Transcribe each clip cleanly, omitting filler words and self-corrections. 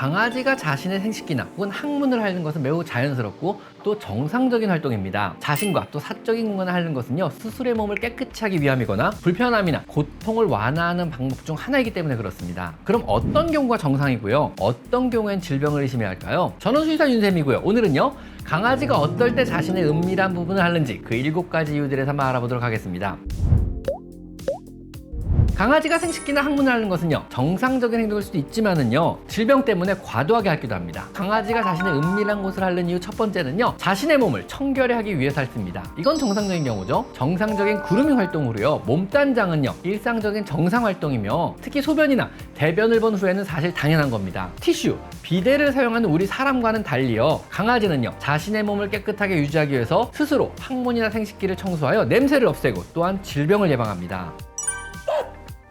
강아지가 자신의 생식기나 혹은 항문을 핥는 것은 매우 자연스럽고 또 정상적인 활동입니다. 자신과 또 사적인 공간을 핥는 것은요, 스스로의 몸을 깨끗이 하기 위함이거나 불편함이나 고통을 완화하는 방법 중 하나이기 때문에 그렇습니다. 그럼 어떤 경우가 정상이고요, 어떤 경우엔 질병을 의심해야 할까요? 저는 수의사 윤쌤이고요. 오늘은요, 강아지가 어떨 때 자신의 은밀한 부분을 핥는지 그 7가지 이유들에 대해서 한번 알아보도록 하겠습니다. 강아지가 생식기나 항문을 핥는 것은요, 정상적인 행동일 수도 있지만은요, 질병 때문에 과도하게 핥기도 합니다. 강아지가 자신의 은밀한 곳을 핥는 이유 첫 번째는요, 자신의 몸을 청결히 하기 위해서 핥습니다. 이건 정상적인 경우죠. 정상적인 그루밍 활동으로요, 몸단장은요, 일상적인 정상 활동이며 특히 소변이나 대변을 본 후에는 사실 당연한 겁니다. 티슈, 비데를 사용하는 우리 사람과는 달리요, 강아지는요, 자신의 몸을 깨끗하게 유지하기 위해서 스스로 항문이나 생식기를 청소하여 냄새를 없애고 또한 질병을 예방합니다.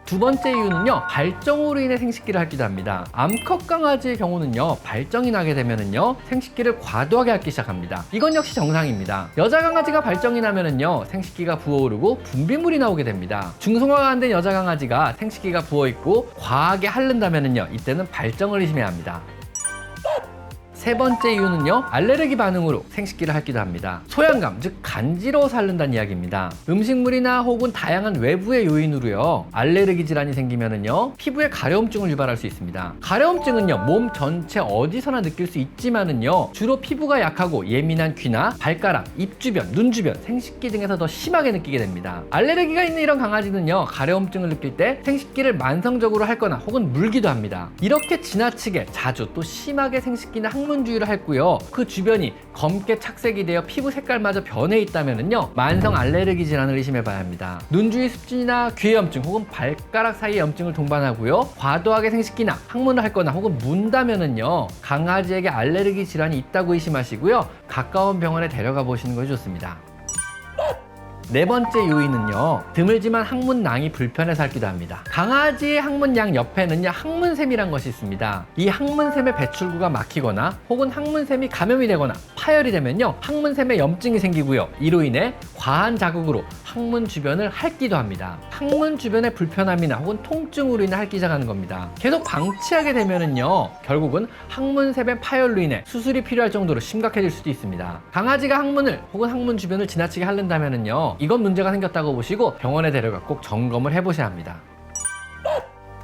두 번째 이유는요, 발정으로 인해 생식기를 핥기도 합니다. 암컷 강아지의 경우는요, 발정이 나게 되면은요, 생식기를 과도하게 핥기 시작합니다. 이건 역시 정상입니다. 여자 강아지가 발정이 나면은요, 생식기가 부어오르고 분비물이 나오게 됩니다. 중성화가 안 된 여자 강아지가 생식기가 부어있고 과하게 핥는다면은요, 이때는 발정을 의심해야 합니다. 세 번째 이유는요, 알레르기 반응으로 생식기를 핥기도 합니다. 소양감, 즉 간지러워서 핥는다는 이야기입니다. 음식물이나 혹은 다양한 외부의 요인으로요, 알레르기 질환이 생기면은요, 피부에 가려움증을 유발할 수 있습니다. 가려움증은요, 몸 전체 어디서나 느낄 수 있지만은요, 주로 피부가 약하고 예민한 귀나 발가락, 입 주변, 눈 주변, 생식기 등에서 더 심하게 느끼게 됩니다. 알레르기가 있는 이런 강아지는요, 가려움증을 느낄 때 생식기를 만성적으로 핥거나 혹은 물기도 합니다. 이렇게 지나치게 자주 또 심하게 생식기나 항문 주위를 핥고요, 그 주변이 검게 착색이 되어 피부 색깔마저 변해 있다면은요, 만성 알레르기 질환을 의심해 봐야 합니다. 눈 주위 습진이나 귀의 염증 혹은 발가락 사이의 염증을 동반하고요, 과도하게 생식기나 항문을 핥거나 혹은 문다면은요, 강아지에게 알레르기 질환이 있다고 의심하시고요, 가까운 병원에 데려가 보시는 것이 좋습니다. 네 번째 요인은요, 드물지만 항문낭이 불편해서 핥기도 합니다. 강아지의 항문양 옆에는요, 항문샘이란 것이 있습니다. 이 항문샘의 배출구가 막히거나 혹은 항문샘이 감염이 되거나 파열이 되면요, 항문샘에 염증이 생기고요, 이로 인해 과한 자극으로 항문 주변을 핥기도 합니다. 항문 주변의 불편함이나 혹은 통증으로 인해 핥기 시작하는 겁니다. 계속 방치하게 되면은요, 결국은 항문샘의 파열로 인해 수술이 필요할 정도로 심각해질 수도 있습니다. 강아지가 항문을 혹은 항문 주변을 지나치게 핥는다면은요, 이건 문제가 생겼다고 보시고 병원에 데려가 꼭 점검을 해보셔야 합니다.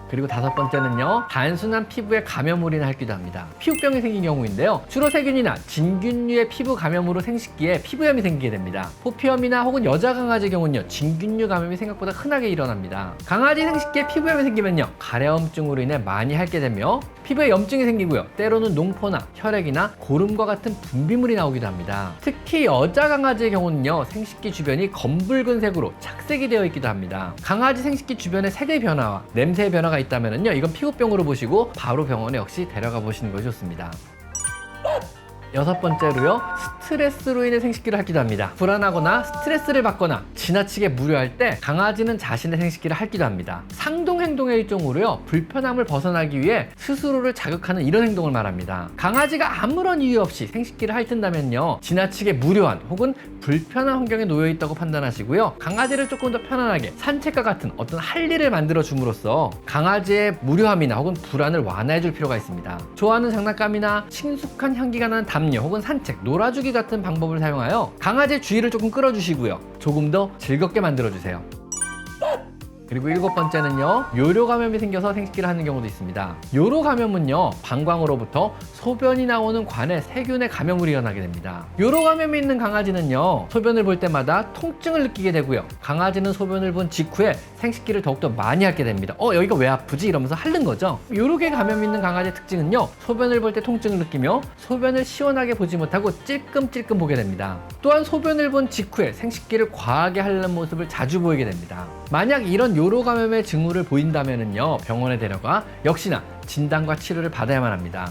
그리고 다섯 번째는요, 단순한 피부에 감염으로 인해 핥기도 합니다. 피부병이 생긴 경우인데요, 주로 세균이나 진균류의 피부 감염으로 생식기에 피부염이 생기게 됩니다. 포피염이나 혹은 여자 강아지의 경우는요, 진균류 감염이 생각보다 흔하게 일어납니다. 강아지 생식기에 피부염이 생기면요, 가려움증으로 인해 많이 핥게 되며 피부에 염증이 생기고요, 때로는 농포나 혈액이나 고름과 같은 분비물이 나오기도 합니다. 특히 여자 강아지의 경우는요, 생식기 주변이 검붉은 색으로 착색이 되어 있기도 합니다. 강아지 생식기 주변의 색의 변화와 냄새의 변화가 있다면요, 이건 피부병으로 보시고 바로 병원에 역시 데려가 보시는 것이 좋습니다. 여섯 번째로요, 스트레스로 인해 생식기를 핥기도 합니다. 불안하거나 스트레스를 받거나 지나치게 무료할 때 강아지는 자신의 생식기를 핥기도 합니다. 상동 행동의 일종으로요, 불편함을 벗어나기 위해 스스로를 자극하는 이런 행동을 말합니다. 강아지가 아무런 이유 없이 생식기를 핥는다면요, 지나치게 무료한 혹은 불편한 환경에 놓여 있다고 판단하시고요, 강아지를 조금 더 편안하게 산책과 같은 어떤 할 일을 만들어 줌으로써 강아지의 무료함이나 혹은 불안을 완화해 줄 필요가 있습니다. 좋아하는 장난감이나 친숙한 향기가 나는 담요 혹은 산책, 놀아주기 같은 방법을 사용하여 강아지의 주의를 조금 끌어주시고요, 조금 더 즐겁게 만들어주세요. 그리고 일곱 번째는요, 요로 감염이 생겨서 생식기를 하는 경우도 있습니다. 요로 감염은요, 방광으로부터 소변이 나오는 관에 세균의 감염으로 일어나게 됩니다. 요로 감염이 있는 강아지는요, 소변을 볼 때마다 통증을 느끼게 되고요, 강아지는 소변을 본 직후에 생식기를 더욱더 많이 핥게 됩니다. 여기가 왜 아프지? 이러면서 핥는 거죠. 요로계 감염이 있는 강아지의 특징은요, 소변을 볼 때 통증을 느끼며 소변을 시원하게 보지 못하고 찔끔찔끔 보게 됩니다. 또한 소변을 본 직후에 생식기를 과하게 핥는 모습을 자주 보이게 됩니다. 만약 이런 요로 감염의 징후를 보인다면요, 병원에 데려가 역시나 진단과 치료를 받아야만 합니다.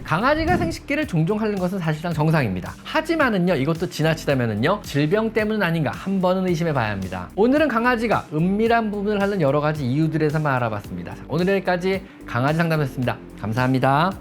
강아지가 생식기를 종종 핥는 것은 사실상 정상입니다. 하지만은요, 이것도 지나치다면은요, 질병 때문은 아닌가 한 번은 의심해 봐야 합니다. 오늘은 강아지가 은밀한 부분을 핥는 여러 가지 이유들에 대해서만 알아봤습니다. 오늘 여기까지 강아지 상담이었습니다. 감사합니다.